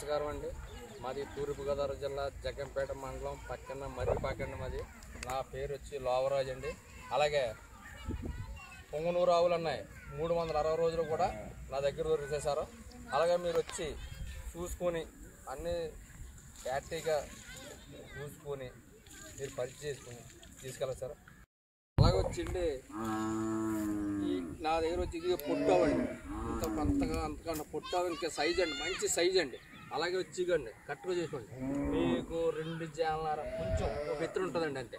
నమస్కారం అండి. మాది తూర్పుగోదావరి జిల్లా జగ్గంపేట మండలం పక్కన మర్రిపాకండి. మాది నా పేరు వచ్చి లోవరాజు అండి. అలాగే పొంగనూరు ఆవులు ఉన్నాయి 360 రోజులు కూడా నా దగ్గర దొరుకుతాయి సార్. అలాగే మీరు వచ్చి చూసుకొని అన్నీ క్లారిటీగా చూసుకొని మీరు పరిచయం చేసుకొని తీసుకెళ్ళాలి సార్. అలాగే వచ్చిండి నా దగ్గర వచ్చి ఇది పొట్టావండి, అంతకన్నా పొట్టావు ఇంకా సైజ్ అండి, మంచి సైజ్ అండి. అలాగే వచ్చి ఇవ్వండి కరెక్ట్గా చేసుకోండి. మీకు 2 జాలన్నర కొంచెం బెత్తరు ఉంటుందండి, అంతే.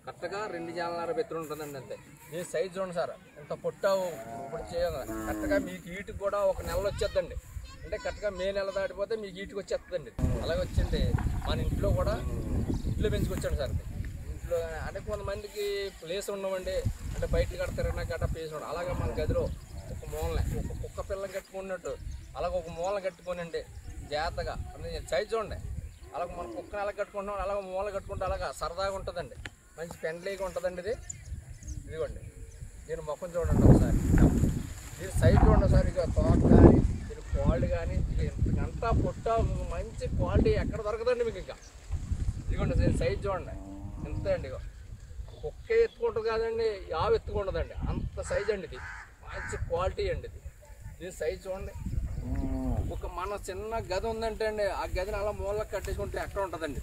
కరెక్ట్గా 2 జాలన్నర బెత్తరు ఉంటుందండి, అంతే. మీ సైజ్ చూడండి సార్, ఇంత పొట్టావు ఇప్పుడు చేయాలి. కరెక్ట్గా మీకు ఈటుకు కూడా 1 నెల వచ్చేద్దండి. అంటే కరెక్ట్గా మే నెల దాటిపోతే మీకు ఈటుకు వచ్చేస్తుందండి. అలాగే వచ్చింది మన ఇంట్లో కూడా ఇంట్లో పెంచుకొచ్చాడు సార్. ఇంట్లో అంటే కొంతమందికి ప్లేస్ ఉండవండి, అంటే బయట కడతారన్నా గట్ట ప్లేస్ ఉండవు. అలాగే మన గదిలో ఒక మూలనే ఒక కుక్క పిల్లని కట్టుకున్నట్టు అలాగ ఒక మూలన కట్టుకోనండి జాగ్రత్తగా. అంటే సైజ్ చూడండి, అలాగ మన కుక్కని ఎలా కట్టుకుంటున్నాం అలాగ మూల కట్టుకుంటే అలాగా సరదాగా ఉంటుందండి, మంచి పెండ్లీగా ఉంటుందండి. ఇదిగోండి దీని ముఖం చూడండి ఒకసారి, దీని సైజ్ చూడండి సార్. ఇక తోట కానీ దీని క్వాలిటీ కానీ ఇంతకంతా పొట్ట మంచి క్వాలిటీ ఎక్కడ దొరకదండి మీకు. ఇంకా ఇదిగోండి దీని సైజ్ చూడండి ఎంత అండి. ఇక కుక్క ఎత్తుకుంటుంది కాదండి, యావ ఎత్తుకుంటుందండి, అంత సైజ్ అండి. ఇది మంచి క్వాలిటీ అండి. దీని సైజ్ చూడండి. ఒక మన చిన్న గది ఉందంటే అండి, ఆ గదిని అలా మూలకు కట్టేసుకుంటే ఎక్కడ ఉంటుందండి,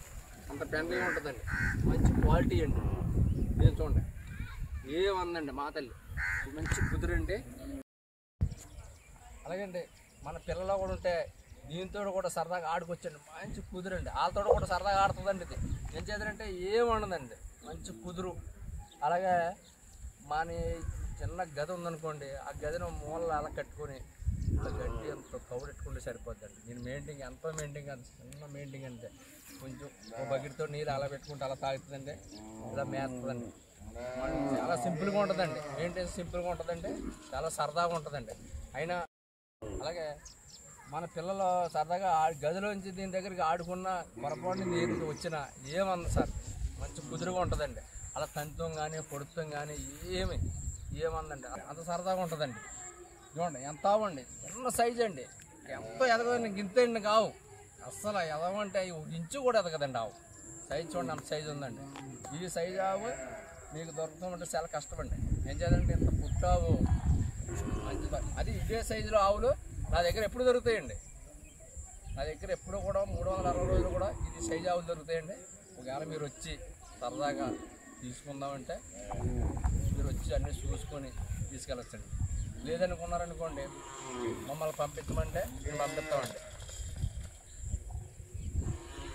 అంత పెండ్లీగా ఉంటుందండి, మంచి క్వాలిటీ అండి. దీన్ని చూడండి ఏమందండి మా తల్లి, మంచి కుదురండి. అలాగండి మన పిల్లలు కూడా ఉంటే దీంతో కూడా సరదాగా ఆడుకొచ్చండి, మంచి కుదురండి. వాళ్ళతో కూడా సరదాగా ఆడుతుందండి. ఇది ఏం చేద్దంటే ఏముండదండి, మంచి కుదురు. అలాగే మన చిన్న గది ఉందనుకోండి, ఆ గదిని మూలలో అలా కట్టుకొని గడ్డి అంత కౌడెట్టుకుంటే సరిపోద్దండి. దీని మెయింటైన్ ఎంతో మెయింటైన్ అంత చిన్న మెయింటైన్ అంతే. కొంచెం ఒక బకెట్తో నీళ్ళు అలా పెట్టుకుంటే అలా తాగుతుందండి, ఇలా మేస్తుందండి. చాలా సింపుల్గా ఉంటుందండి, మెయింటైన్స్ సింపుల్గా ఉంటుందండి, చాలా సరదాగా ఉంటుందండి. అయినా అలాగే మన పిల్లలు సరదాగా గదిలోంచి దీని దగ్గరికి ఆడుకున్న పొరపాటు నీరు వచ్చినా ఏమన్నా సార్ మంచి కుదురుగా ఉంటుందండి. అలా తంతం కానీ పొడుతం కానీ ఏమందండి, అంత సరదాగా ఉంటుందండి. చూడండి ఎంత ఆవండి, చిన్న సైజ్ అండి, ఎంతో ఎదగదండి, గింతండి కావు అస్సలు. ఎదవంటే 1 ఇంచు కూడా ఎదగదండి ఆవు. సైజ్ చూడండి అంత సైజు ఉందండి. ఈ సైజు ఆవు మీకు దొరుకుతామంటే చాలా కష్టమండి. ఏం చేయాలంటే ఇంత పుట్టావు మంచి, అది ఇదే సైజులో ఆవులు నా దగ్గర ఎప్పుడు దొరుకుతాయండి. నా దగ్గర ఎప్పుడు కూడా 360 రోజులు కూడా ఇది సైజు ఆవులు దొరుకుతాయండి. ఒకవేళ మీరు వచ్చి సరదాగా తీసుకుందామంటే మీరు వచ్చి అన్నీ చూసుకొని తీసుకెళ్ళొచ్చండి. లేదనుకున్నారనుకోండి మమ్మల్ని పంపించమంటే మేము పంపిస్తామండి.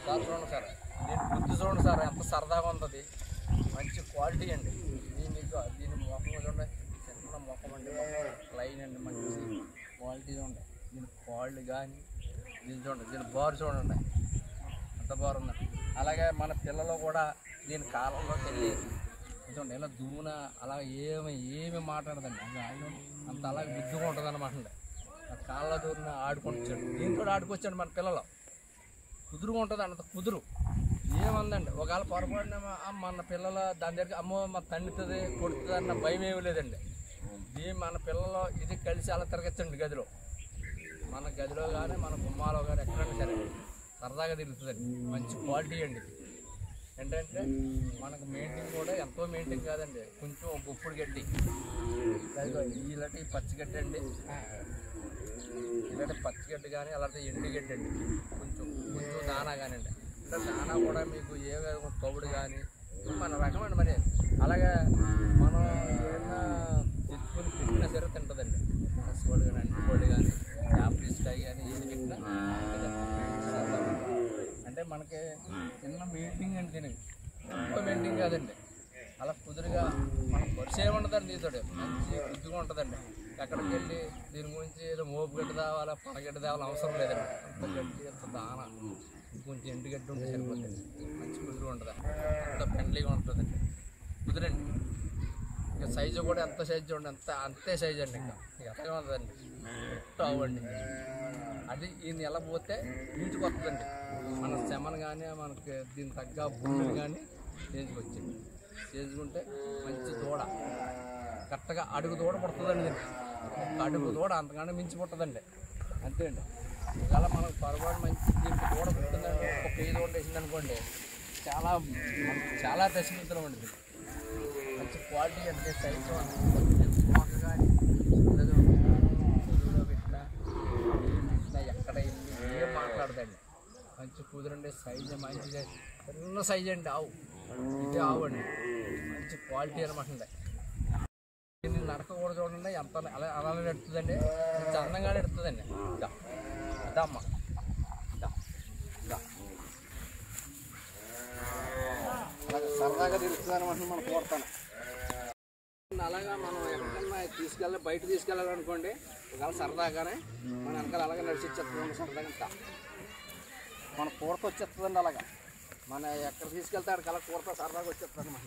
సార్ చూడండి సార్, దీని బుద్ధి చూడండి సార్ ఎంత సరదాగా ఉంటుంది, మంచి క్వాలిటీ అండి. మీకు దీని ముఖం చూడండి, చిన్న ముఖం అండి, లైన్ అండి, మంచి క్వాలిటీ చూడండి. దీని క్వాలిటీ కానీ దీని చూడండి, దీని బారు చూడండి అంత బారు ఉందండి. అలాగే మన పిల్లలు కూడా దీని కాలంలోకి వెళ్ళి చూడండి ఇలా దూన అలా ఏమి మాట్లాడదండి, అది అంత అలాగే బుద్ధిగా ఉంటుంది అనమాట అండి. ఆ కాళ్ళ దూరిన ఆడుకొచ్చాడు, దీంతో ఆడుకొచ్చాడు మన పిల్లలు, కుదురుగా ఉంటుంది అంత కుదురు ఏమందండి. ఒకవేళ పొరపాటున మన పిల్లలు దాని దగ్గర అమ్మో మా తండ్రితుంది కొడుతుంది అన్న భయం ఏమీ లేదండి. మన పిల్లలు ఇది కలిసి అలా తిరగచ్చండి గదిలో, మన గదిలో కానీ మన గుమ్మాలో కానీ ఎక్కడైనా సరే సరదాగా తిరుగుతుందండి, మంచి క్వాలిటీ అండి. ఏంటంటే మనకు మెయింటైన్ కూడా ఎంతో మెయింటైన్ కాదండి, కొంచెం ఒక గుప్పుడు గడ్డి ఇలాంటి పచ్చిగడ్డి అండి, ఇలాంటి పచ్చిగడ్డి కానీ అలాంటి ఎండుగడ్డి అండి, కొంచెం దానా కానివ్వండి. అంటే దానా కూడా మీకు ఏ తవుడు కానీ మన రకమండి. మరి అలాగే మనం ఏదైనా తెచ్చుకొని పెట్టినా సరే తింటుందండి, కోడి కానీ అంటుకోడి కానీ యాపిల్స్ కాయ కానీ ఏది పెట్టినా అంటే మనకి చిన్న మెయింటైన్ అండి. దీనికి ఎక్కువ మెయింటైన్ కాదండి, అలా కుదురుగా మనకు పరిచయం ఉండదండి. దీంతో మంచి బుద్ధిగా ఉంటుందండి. ఎక్కడికి వెళ్ళి దీని గురించి ఏదో మోపు గడ్డి తేవాలా పనగడ్డి తేవాలని అవసరం లేదండి. అంత గడ్డి అంత దాన కొంచెం ఎండుగడ్డి ఉంటే సరిపోతుంది, మంచి కుదురు ఉంటుంది, అంత పెండ్లీగా ఉంటుందండి, కుదురండి. ఇక సైజు కూడా ఎంత సైజు చూడండి, అంతే సైజు అండి. ఇంకా ఎలాగే ఉంటుందండి, అవ్వండి. అది ఈ నెల పోతే నీటికి వస్తుందండి. మన శమన కానీ మనకి దీని తగ్గ భూమిని కానీ చేసుకుంటే మంచి దూడ కరెక్ట్గా అడుగు దూడ పుడుతుందండి. దీనికి అడుగు దూడ అంతకన్నా మించి పుట్టదండి, అంతే అండి. ఒకవేళ మనకు పొరపాటు మంచి దీనికి కూడా పుట్టిందండి, ఒక పేద కూడా వేసింది అనుకోండి, చాలా చాలా దశమింతలు ఉంటుంది. మంచి క్వాలిటీ అంటే సైజు మొక్క కానీ చదువులో పెట్టినా ఎక్కడ ఏం మాట్లాడదండి. మంచి కుదురండి, సైజు మంచిగా చిన్న సైజు అండి. ఆవు ఇదే ఆవు అండి, మంచి క్వాలిటీ అనమాట అండి. దీన్ని నడక కూడా చూడండి ఎంత అలానే ఎడుతుందండి, మంచి అందంగానే ఎడుతుందండి. అదమ్మ అలాగే సరదాగా తెలుస్తుంది అనమాట. మనం కోరుతాను అలాగా మనం ఎక్కడికన్నా బయట తీసుకెళ్ళాలనుకోండి, ఒకవేళ సరదాగానే మన వెనకాల అలాగే నడిచి ఇచ్చేస్తుందండి. సరదాగా మన కూరత వచ్చేస్తుందండి. అలాగా మన ఎక్కడ తీసుకెళ్తే అక్కడికి అలా కూరత సరదాగా వచ్చేస్తుంది అన్నమాట.